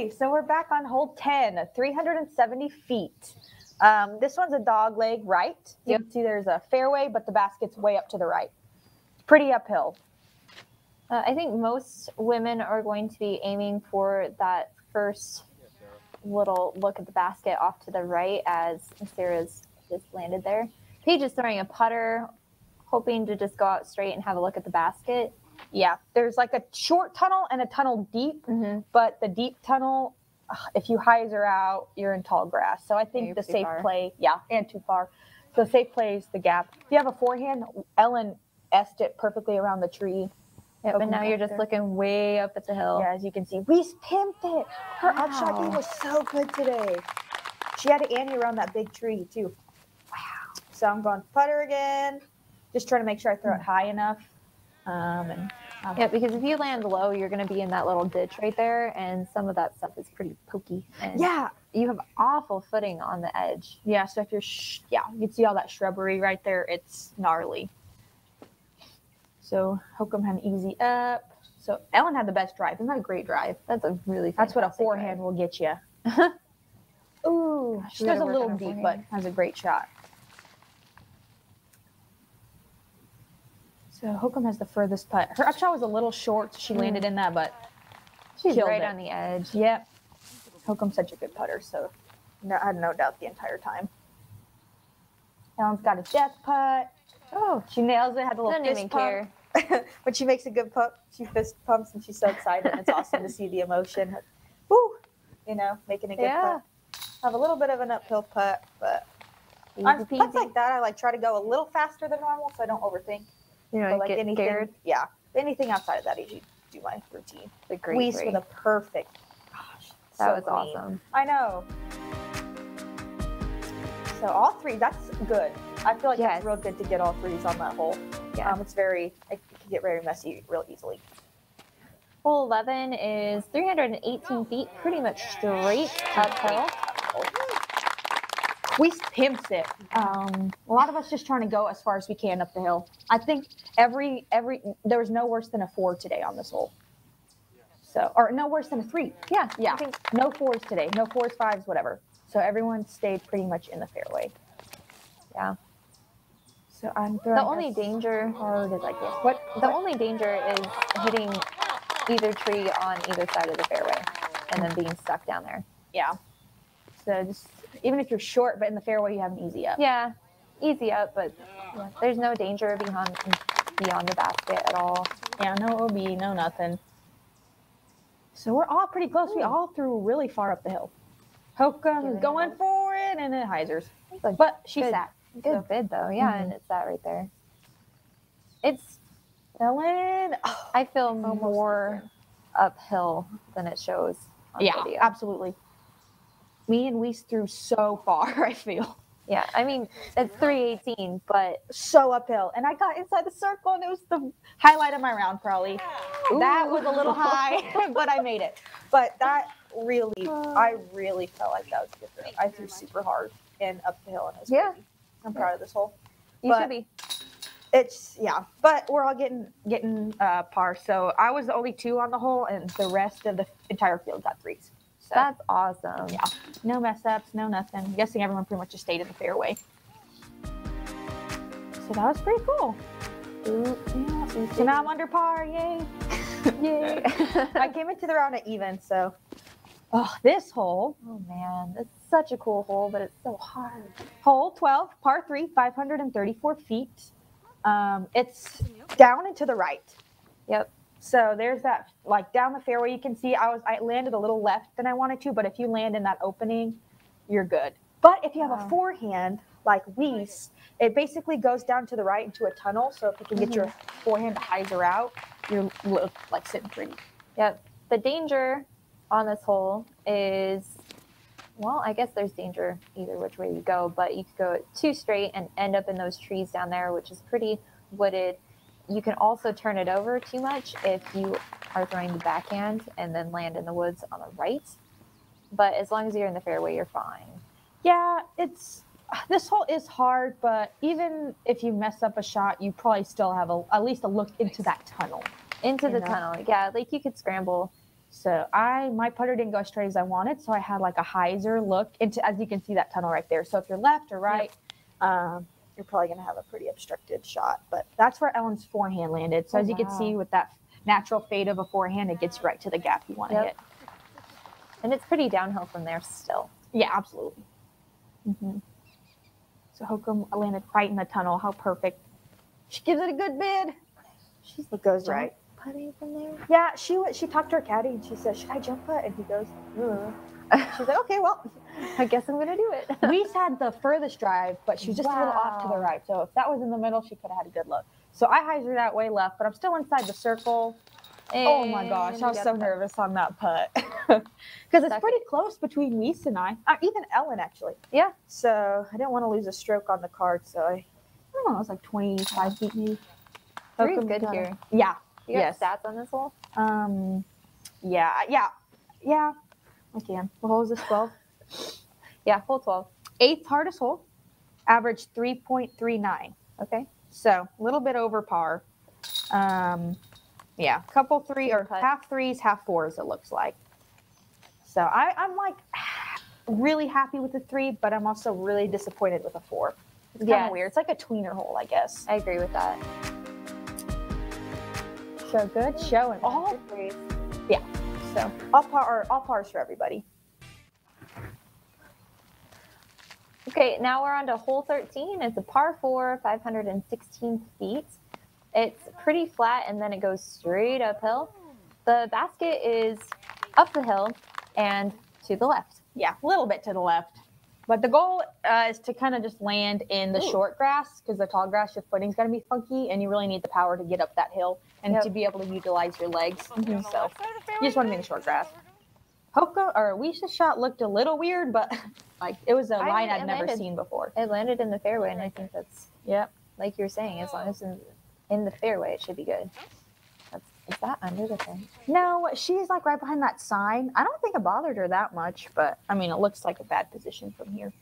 Okay, so we're back on hole 10, 370 feet. This one's a dog leg right. You can see there's a fairway, but the basket's way up to the right. It's pretty uphill. I think most women are going to be aiming for that first little look at the basket off to the right as Sarah's just landed there. Paige is throwing a putter, hoping to just go out straight and have a look at the basket. Yeah, there's like a short tunnel and a tunnel deep, but the deep tunnel, if you hyzer out, you're in tall grass. So I think the safe play, and too far. So safe play is the gap. If you have a forehand, Ellen S'd it perfectly around the tree. Yep, but now you're just looking way up at the hill. Yeah, as you can see, Weese pimped it. Her upshot game was so good today. She had to ante around that big tree too. Wow. So I'm going putter again. Just trying to make sure I throw it high enough. Yeah, because if you land low, you're going to be in that little ditch right there, and some of that stuff is pretty pokey. And you have awful footing on the edge. Yeah, so if you're, you can see all that shrubbery right there. It's gnarly. So Hokom had an easy up. So Ellen had the best drive. Isn't that a great drive? That's a really That's what a forehand will get you. Ooh, she goes a little deep, but has a great shot. So Hokom has the furthest putt. Her upshot was a little short, so she landed in that, but she's right on the edge. Yep. Hokom's such a good putter, so I had no doubt the entire time. Ellen's got a death putt. Oh, she nails it. Had a little fist pump. When she makes a good putt, she fist pumps and she's so excited. And it's awesome to see the emotion. Woo! You know, making a good putt. Have a little bit of an uphill putt, but on putts like that, I like try to go a little faster than normal so I don't overthink. You know, like anything, scared. Yeah, anything outside of that, I usually do my routine. The great Weese with a perfect. Gosh, that was awesome. I know. So all three, that's good. I feel like it's real good to get all threes on that hole. Yeah, it can get very messy real easily. Hole 11 is 318 feet, pretty much straight uphill. We pimps it. A lot of us just trying to go as far as we can up the hill. I think there was no worse than a 4 today on this hole. So, or no worse than a 3. Yeah. I think no 4s today. No 4s, 5s, whatever. So everyone stayed pretty much in the fairway. Yeah. So I'm throwing the only danger hard as I can. The only danger is hitting either tree on either side of the fairway and then being stuck down there. Yeah. So just even if you're short but in the fairway, you have an easy up. Yeah, easy up, but there's no danger beyond the basket at all. Yeah, no OB, no nothing. So we're all pretty close. We all threw really far up the hill. Hokom is going for it, and it hyzers. But she sat. Good bid, though. Yeah, and it sat right there. It's Ellen. I feel more uphill than it shows on video. Yeah, absolutely. Me and Weese threw so far, I feel. Yeah, I mean, it's 318, but so uphill. And I got inside the circle, and it was the highlight of my round, probably. Ooh. That was a little high, but I made it. But that really, I really felt like that was a good throw. I threw super hard and up the hill, and it was crazy. I'm proud of this hole. You should be. It's, but we're all getting par. So I was the only 2 on the hole, and the rest of the entire field got 3s. So, that's awesome. Yeah. No mess ups, no nothing. I'm guessing everyone pretty much just stayed in the fairway. So that was pretty cool. So now I'm under par. Yay. Yay. I came into the round at even, so. Oh, this hole. Oh, man. It's such a cool hole, but it's so hard. Hole 12, par 3, 534 feet. It's down and to the right. Yep. So there's that, like down the fairway, you can see I landed a little left than I wanted to, but if you land in that opening, you're good. But if you have a forehand like Weese, it basically goes down to the right into a tunnel. So if you can get your forehand to hyzer out, you're like sitting pretty. Yep. The danger on this hole is, well, I guess there's danger either which way you go, but you could go too straight and end up in those trees down there, which is pretty wooded. You can also turn it over too much if you are throwing the backhand and then land in the woods on the right. But as long as you're in the fairway, you're fine. Yeah, this hole is hard, but even if you mess up a shot, you probably still have at least a look into that tunnel. Into the tunnel, yeah. Like you could scramble So my putter didn't go as straight as I wanted, so I had like a hyzer look into, as you can see that tunnel right there. So if you're left or right, you're probably going to have a pretty obstructed shot. But that's where Ellen's forehand landed. So as you can see with that natural fade of a forehand, it gets right to the gap you want to hit. And it's pretty downhill from there still. Yeah, absolutely. So Hokom landed right in the tunnel. How perfect. She gives it a good bid. It goes right. Putting from there? Yeah, she talked to her caddy and she said, should I jump putt? And he goes, she's like, okay, well, I guess I'm going to do it. Weese had the furthest drive, but she was just a little off to the right. So if that was in the middle, she could have had a good look. So I hyzered that way left, but I'm still inside the circle. And oh my gosh, I was so nervous on that putt. Because it's pretty close between Weese and I. Even Ellen, actually. Yeah. So I didn't want to lose a stroke on the card. So I don't know, it was like 25 feet maybe. Pretty good here. Yeah. You got stats on this hole? Yeah. I can. What hole is this, 12? Yeah, hole 12. 8th hardest hole. Average 3.39. Okay. So a little bit over par. Yeah, couple three or half threes, half fours, it looks like. So I'm like really happy with the 3, but I'm also really disappointed with a 4. It's kind of weird. It's like a tweener hole, I guess. I agree with that. So good show and all threes. Yeah. So all pars for everybody. Okay, now we're on to hole 13. It's a par 4, 516 feet. It's pretty flat, and then it goes straight uphill. The basket is up the hill and to the left. Yeah, a little bit to the left. But the goal is to kind of just land in the short grass, because the tall grass, your footing's going to be funky, and you really need the power to get up that hill and to be able to utilize your legs. So you just want to be in the short grass. Weese's shot looked a little weird, but like it was a line I'd never seen before. It landed in the fairway, and I think that's like you're saying, as long as it's in the fairway, it should be good. Is that under the thing? No, she's like right behind that sign. I don't think it bothered her that much, but I mean, it looks like a bad position from here.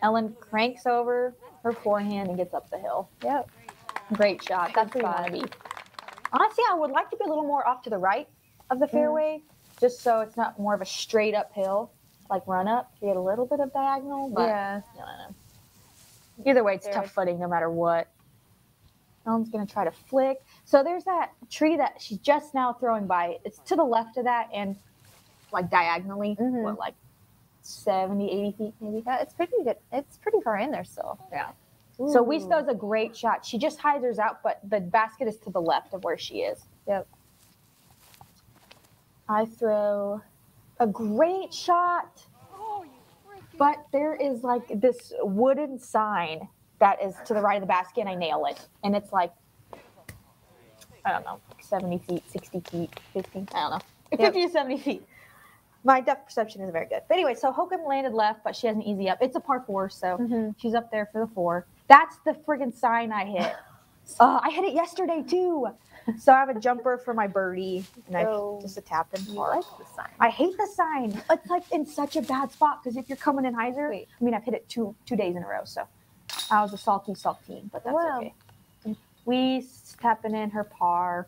Ellen cranks over her forehand and gets up the hill. Yep. Great shot. That's where you want to be. Honestly, I would like to be a little more off to the right of the fairway, just so it's not more of a straight uphill, like run up. You get a little bit of diagonal, but no. Either way, it's tough footing no matter what. Ellen's going to try to flick. So there's that tree that she's just now throwing by. It's to the left of that and like diagonally, what, like 70, 80 feet maybe? Yeah, it's pretty good. It's pretty far in there still. Yeah. Ooh. So Weese throws a great shot. She just hyzers out, but the basket is to the left of where she is. Yep. I throw a great shot, but there is like this wooden sign that is to the right of the basket, and I nail it. And it's like, I don't know, 70 feet, 60 feet, 50, I don't know, 50 to 70 feet. My depth perception isn't very good. But anyway, so Hokom landed left, but she has an easy up. It's a par 4, so she's up there for the 4. That's the friggin' sign I hit. I hit it yesterday, too. So I have a jumper for my birdie, and I just a tap in par. Like the sign. I hate the sign. It's like in such a bad spot, because if you're coming in hyzer, I mean, I've hit it two days in a row, so. I was a saltine, but that's okay. Weese tapping in her par.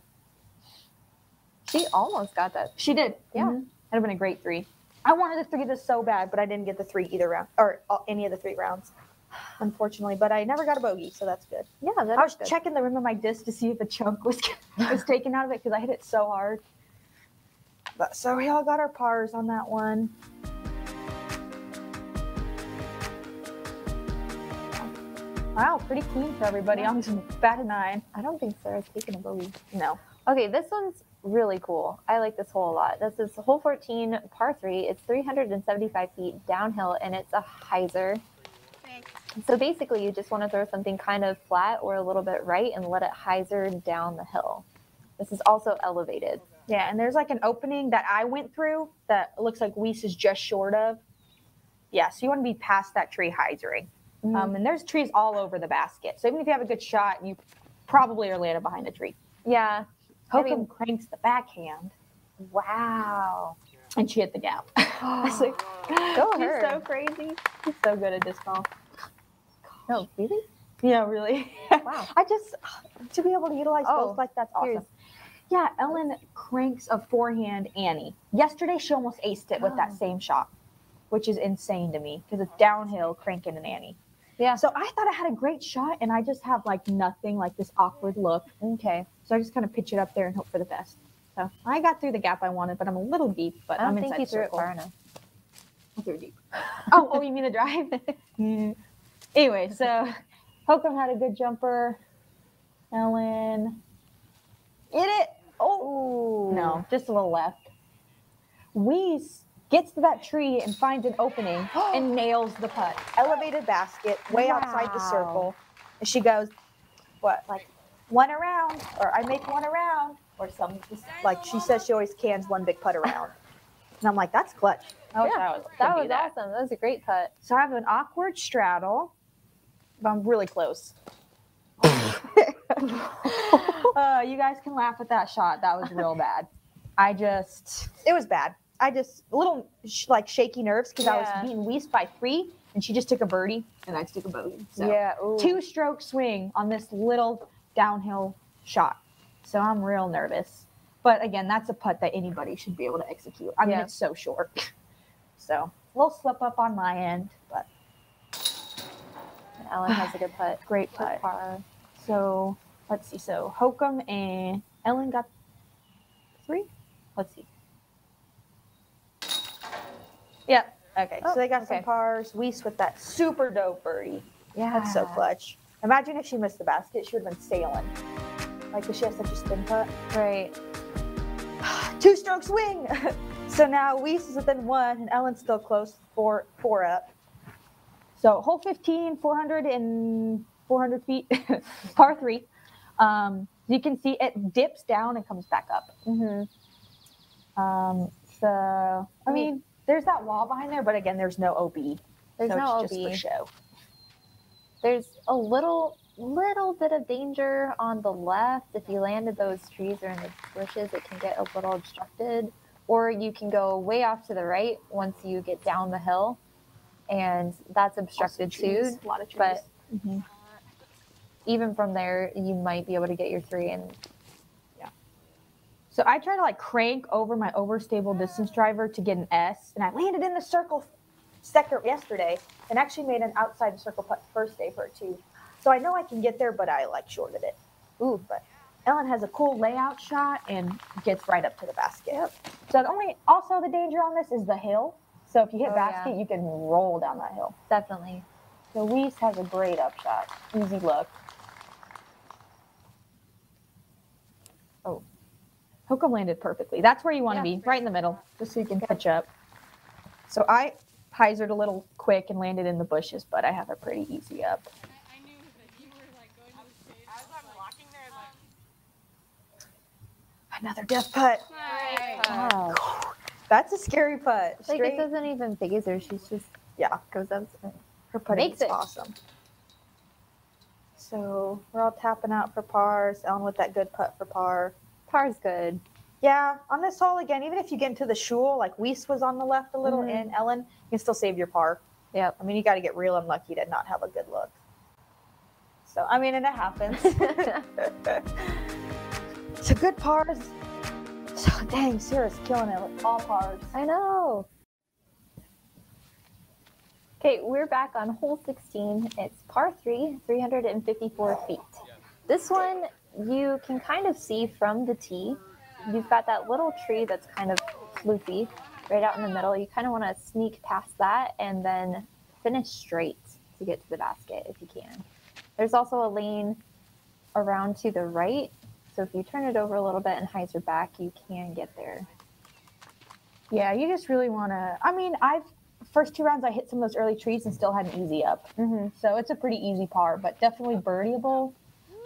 She almost got that. She did. Yeah. That'd have been a great 3. I wanted to 3 this so bad, but I didn't get the 3 either round, or any of the 3 rounds, unfortunately. But I never got a bogey, so that's good. Yeah, I was checking the rim of my disc to see if a chunk was taken out of it, because I hit it so hard. But so we all got our pars on that one. Wow, pretty clean for everybody. I'm just batted 9. I don't think Sarah's taking a bogey. No. Okay, this one's really cool. I like this hole a lot. This is hole 14, par 3. It's 375 feet downhill, and it's a hyzer. So basically, you just want to throw something kind of flat or a little bit right and let it hyzer down the hill. This is also elevated. Yeah, and there's like an opening that I went through that looks like Weese is just short of. Yeah, so you want to be past that tree hyzering. And there's trees all over the basket. So even if you have a good shot, you probably are landed behind a tree. Yeah. Hokom cranks the backhand. Wow. And she hit the gap. Like, go she's her. So crazy. She's so good at disc golf. No, really? Yeah, really. Wow. I just, to be able to utilize both, like, that's awesome. Yeah, Ellen cranks a forehand Annie. Yesterday, she almost aced it with that same shot, which is insane to me because it's downhill cranking an Annie. Yeah. So I thought I had a great shot, and I just have like nothing, like this awkward look. Okay. So I just kind of pitch it up there and hope for the best. So I got through the gap I wanted, but I'm a little deep. But I don't I'm think inside you the threw it circle. far enough. I threw it deep. Oh, you mean the drive? Anyway, so Hokom had a good jumper. Ellen. Hit it. Oh. Ooh. No, just a little left. Weese gets to that tree and finds an opening and nails the putt. Elevated basket, way outside the circle. And she goes, what, like one around, or I make one around, or something. Like she says she always cans one big putt around. And I'm like, that's clutch. That was awesome. That was a great putt. So I have an awkward straddle, but I'm really close. You guys can laugh at that shot. That was real bad. It was bad. A little like shaky nerves because I was beating Weese by 3, and she just took a birdie, and I just took a bogey. So yeah, 2-stroke swing on this little downhill shot. So I'm real nervous. But again, that's a putt that anybody should be able to execute. I mean, it's so short. So a little slip up on my end, but Ellen has a good putt. Great putt. So let's see. So Hokom and Ellen got 3. Let's see. Yep. Okay. So they got some pars. Weese with that super dope birdie. Yeah. That's so clutch. Imagine if she missed the basket, she would have been sailing. Like, because she has such a spin putt. Right. 2-stroke swing. So now Weese is within 1, and Ellen's still close, 4 up. So hole 15, 400 feet, par 3. You can see it dips down and comes back up. So I mean, there's that wall behind there, but again, there's no OB. There's no OB. Just for show. There's a little bit of danger on the left. If you landed those trees or in the bushes, it can get a little obstructed. Or you can go way off to the right once you get down the hill, and that's obstructed too. A lot of trees. But even from there, you might be able to get your 3 in. Yeah. So I tried to like crank over my overstable distance driver to get an S, and I landed in the circle second yesterday, and actually made an outside the circle putt first day for a 2. So I know I can get there, but I like shorted it. Ooh, but Ellen has a cool layout shot and gets right up to the basket. Yep. So also the danger on this is the hill. So if you hit basket, you can roll down that hill. Definitely. So Weese has a great upshot. Easy look. Oh. Hokom landed perfectly. That's where you want to be, right in the middle, just so you can catch up. So I hyzered a little quick and landed in the bushes, but I have a pretty easy up. I knew that you were like going to the stage. As I'm walking there, Another death putt. Wow. That's a scary putt. Like, it doesn't even phase her. She's just goes up. Her putting is awesome. So we're all tapping out for pars. Ellen with that good putt for par. Par's good. Yeah, on this hole again, even if you get into the shul, like Weese was on the left a little, and Ellen, you can still save your par. Yep. I mean, you got to get real unlucky to not have a good look. So, I mean, and it happens. So good pars. So dang, Sarah's killing it with all pars. I know. Okay, we're back on hole 16. It's par 3, 354 feet. This one you can kind of see from the tee. You've got that little tree that's kind of floofy right out in the middle. You kind of want to sneak past that and then finish straight to get to the basket if you can. There's also a lane around to the right. So if you turn it over a little bit and hyzer back, you can get there. Yeah, you just really want to, I mean, first 2 rounds I hit some of those early trees and still had an easy up. So it's a pretty easy par, but definitely birdieable.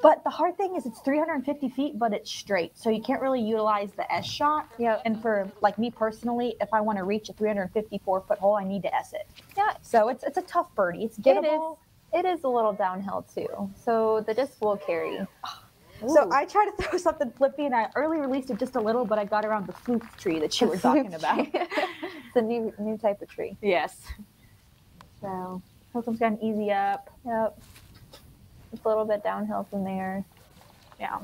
But the hard thing is it's 350 feet, but it's straight. So you can't really utilize the S shot. Yeah. And for like me personally, if I want to reach a 354-foot hole, I need to S it. Yeah. So it's a tough birdie. It's gettable. It is a little downhill too. So the disc will carry. So I tried to throw something flippy, and I early released it just a little, but I got around the flute tree that you were talking about. It's a new type of tree. Yes. So Hokom's got an easy up. Yep. It's a little bit downhill from there. Yeah.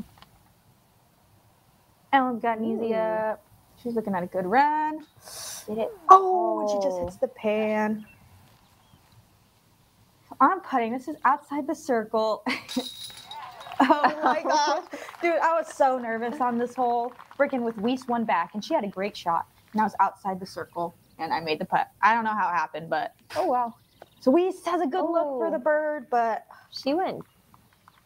Ellen's got an easy up. She's looking at a good run. Did it? Oh, and she just hits the pan. I'm putting. This is outside the circle. Oh my gosh. Dude, I was so nervous on this hole. Freaking with Weese one back, and she had a great shot. And I was outside the circle, and I made the putt. I don't know how it happened, but. Oh, wow. So Weese has a good look for the bird, but. She went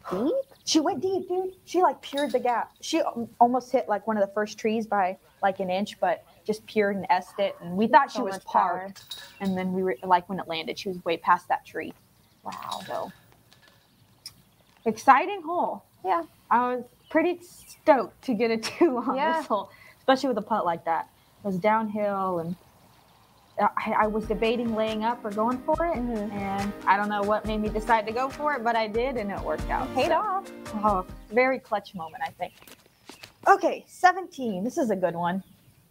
deep? She went deep, dude. She like pured the gap. She almost hit like one of the first trees by like an inch, but just pured and S'd it. And we thought she was parked. And then we were like, when it landed, she was way past that tree. Wow. So. Exciting hole. Yeah. I was pretty stoked to get a 2 on this hole, especially with a putt like that. It was downhill, and I was debating laying up or going for it, and I don't know what made me decide to go for it, but I did, and it worked out. Paid off. Oh, very clutch moment, I think. Okay, 17. This is a good one.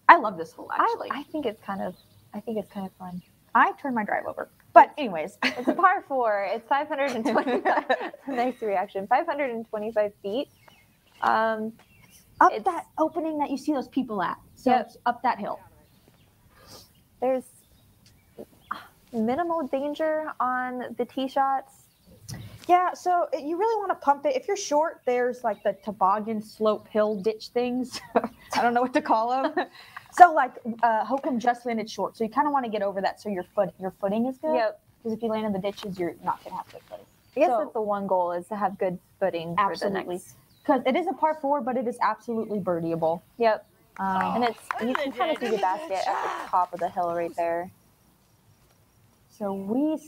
I love this hole, actually. I think it's kind of fun. I turned my drive over. But anyways. It's a par 4. It's 525. Nice reaction. 525 feet. Up that opening that you see those people at. So it's up that hill. There's minimal danger on the tee shots. Yeah, so you really want to pump it. If you're short, there's like the toboggan slope hill ditch things. I don't know what to call them. So like Hokom just landed short, so you kind of want to get over that so your footing is good. Yep. Because if you land in the ditches, you're not going to have good footing. I guess that's the one goal, is to have good footing. Absolutely. Because it is a par 4, but it is absolutely birdieable. Yep. And you can kind of see the basket at the top of the hill right there. So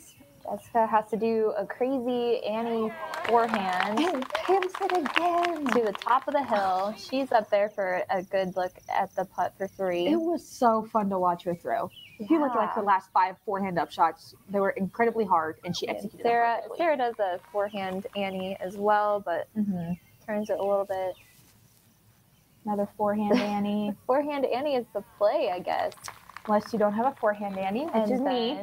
Jessica has to do a crazy Annie forehand. And hits it again. To the top of the hill. She's up there for a good look at the putt for 3. It was so fun to watch her throw. If you look at like the last 5 forehand up shots, they were incredibly hard, and she executed them perfectly. Sarah does a forehand Annie as well, but turns it a little bit. Another forehand Annie. Forehand Annie is the play, I guess. Unless you don't have a forehand Annie, which is me.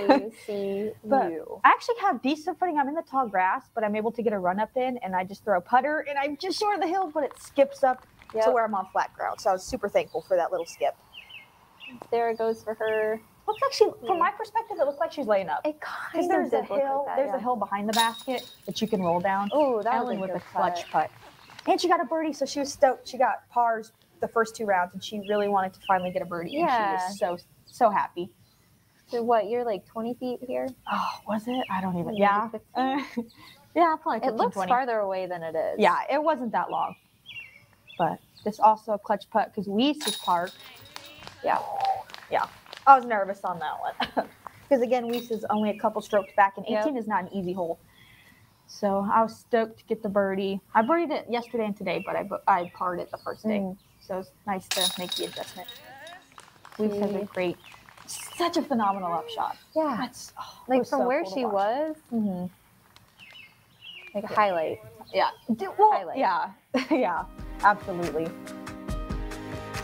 We see you. I actually have decent footing. I'm in the tall grass, but I'm able to get a run up in, and I just throw a putter, and I'm just short of the hill, but it skips up to where I'm on flat ground. So I was super thankful for that little skip. There goes for her. Looks like from my perspective, it looks like she's laying up. It kind of did look like that, There's a hill behind the basket that you can roll down. Oh, that Ellen was with a clutch putt. And she got a birdie, so she was stoked. She got pars the first 2 rounds, and she really wanted to finally get a birdie. Yeah. And she was so happy. So what, you're like 20 feet here? Oh, was it? I don't even. Maybe Yeah. 15? Yeah, probably 15, It looks 20. farther away than it is. Yeah, it wasn't that long. But this also a clutch putt because Weese is parked. Yeah. Yeah. I was nervous on that one. Because again, Weese is only a couple strokes back, and 18 is not an easy hole. So I was stoked to get the birdie. I birdied it yesterday and today, but I parred it the first day. So it's nice to make the adjustment. Weese has a great, such a phenomenal upshot. Yeah. That's like so from where cool to she watch. was. Like a highlight. Yeah. Highlight. Yeah. Yeah. Absolutely.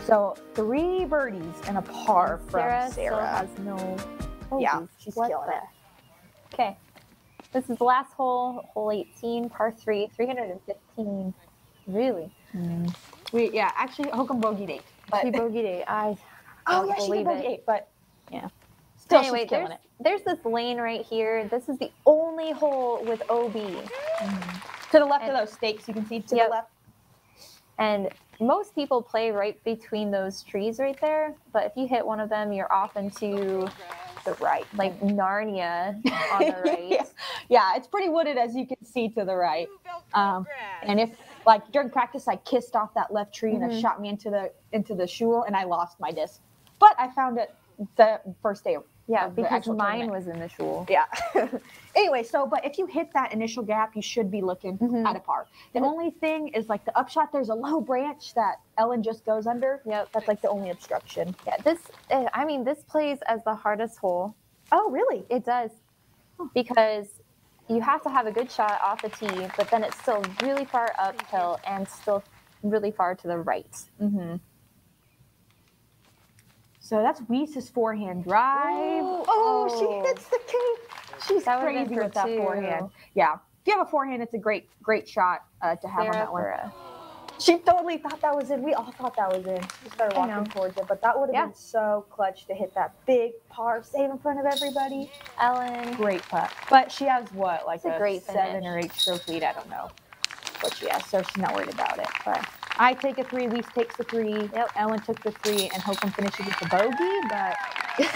So 3 birdies and a par from Sarah. Still has no bogeys. Yeah, she's killing it. Okay. This is the last hole, hole 18, par 3, 315. Really? Actually, Hokom bogeyed 8. But she bogeyed 8. she did bogey 8, but yeah. Still, anyway, she's killing it. There's this lane right here. This is the only hole with OB. To the left of those stakes, you can see to the left. And most people play right between those trees right there. But if you hit one of them, you're off into the right, like Narnia on the right. Yeah, it's pretty wooded, as you can see to the right. And if, like, during practice, I kissed off that left tree and it shot me into the shul, and I lost my disc. But I found it the first day. Yeah, of the because actual mine tournament. was in the shul. Yeah. Anyway, but if you hit that initial gap, you should be looking at a par. The only thing is, like, the upshot, there's a low branch that Ellen just goes under. Yep. That's like the only obstruction. Yeah, this plays as the hardest hole. Oh, really? It does. Because you have to have a good shot off the tee, but then it's still really far uphill and still really far to the right. So that's Weese's forehand drive. Oh, she hits the cape. She's crazy with that forehand. Yeah. If you have a forehand, it's a great shot to have on that one. She totally thought that was in. We all thought that was in. We started walking towards it, but that would have been so clutch to hit that big par, save in front of everybody. Ellen. Great putt. But she has what, like a great 7 or 8 stroke lead? I don't know what she has, so she's not worried about it. But I take a 3, Weese takes the 3, Ellen took the 3, and Hokom finishes with the bogey, but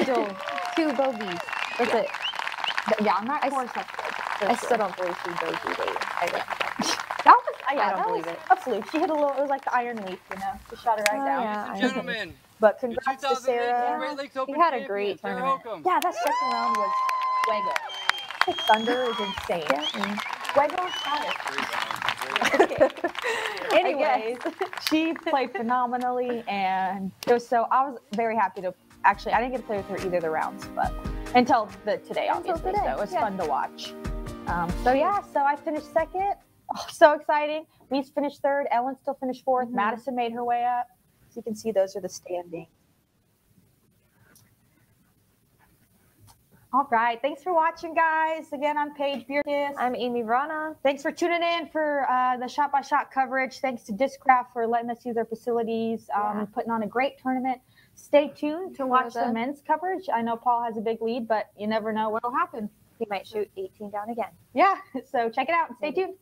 still 2 bogeys. That's it. But yeah, on that course, that's good. I still don't believe she bogeyed 8. That was, I don't that believe was it. a fluke. She hit a little, it was like the iron leaf, you know. She shot it right down. Yeah, Ladies and gentlemen, But congrats to 2018 Sarah. Great Lakes Open He had a champion, great Sarah tournament. Hokom. Yeah, that second round was way good. 6 under is insane. Fuego on Anyways, she played phenomenally, and it was I was very happy to, actually, I didn't get to play with her either of the rounds, but until today, obviously, so it was fun to watch. So I finished second. Oh, so exciting. Weese finished third. Ellen still finished fourth. Madison made her way up. So you can see those are the standings. All right. Thanks for watching, guys. Again, I'm Paige Bjerkaas. I'm Amy Vrana. Thanks for tuning in for the shot-by-shot coverage. Thanks to Discraft for letting us use their facilities, putting on a great tournament. Stay tuned to watch the men's coverage. I know Paul has a big lead, but you never know what will happen. He might shoot 18 down again. Yeah, so check it out and stay tuned.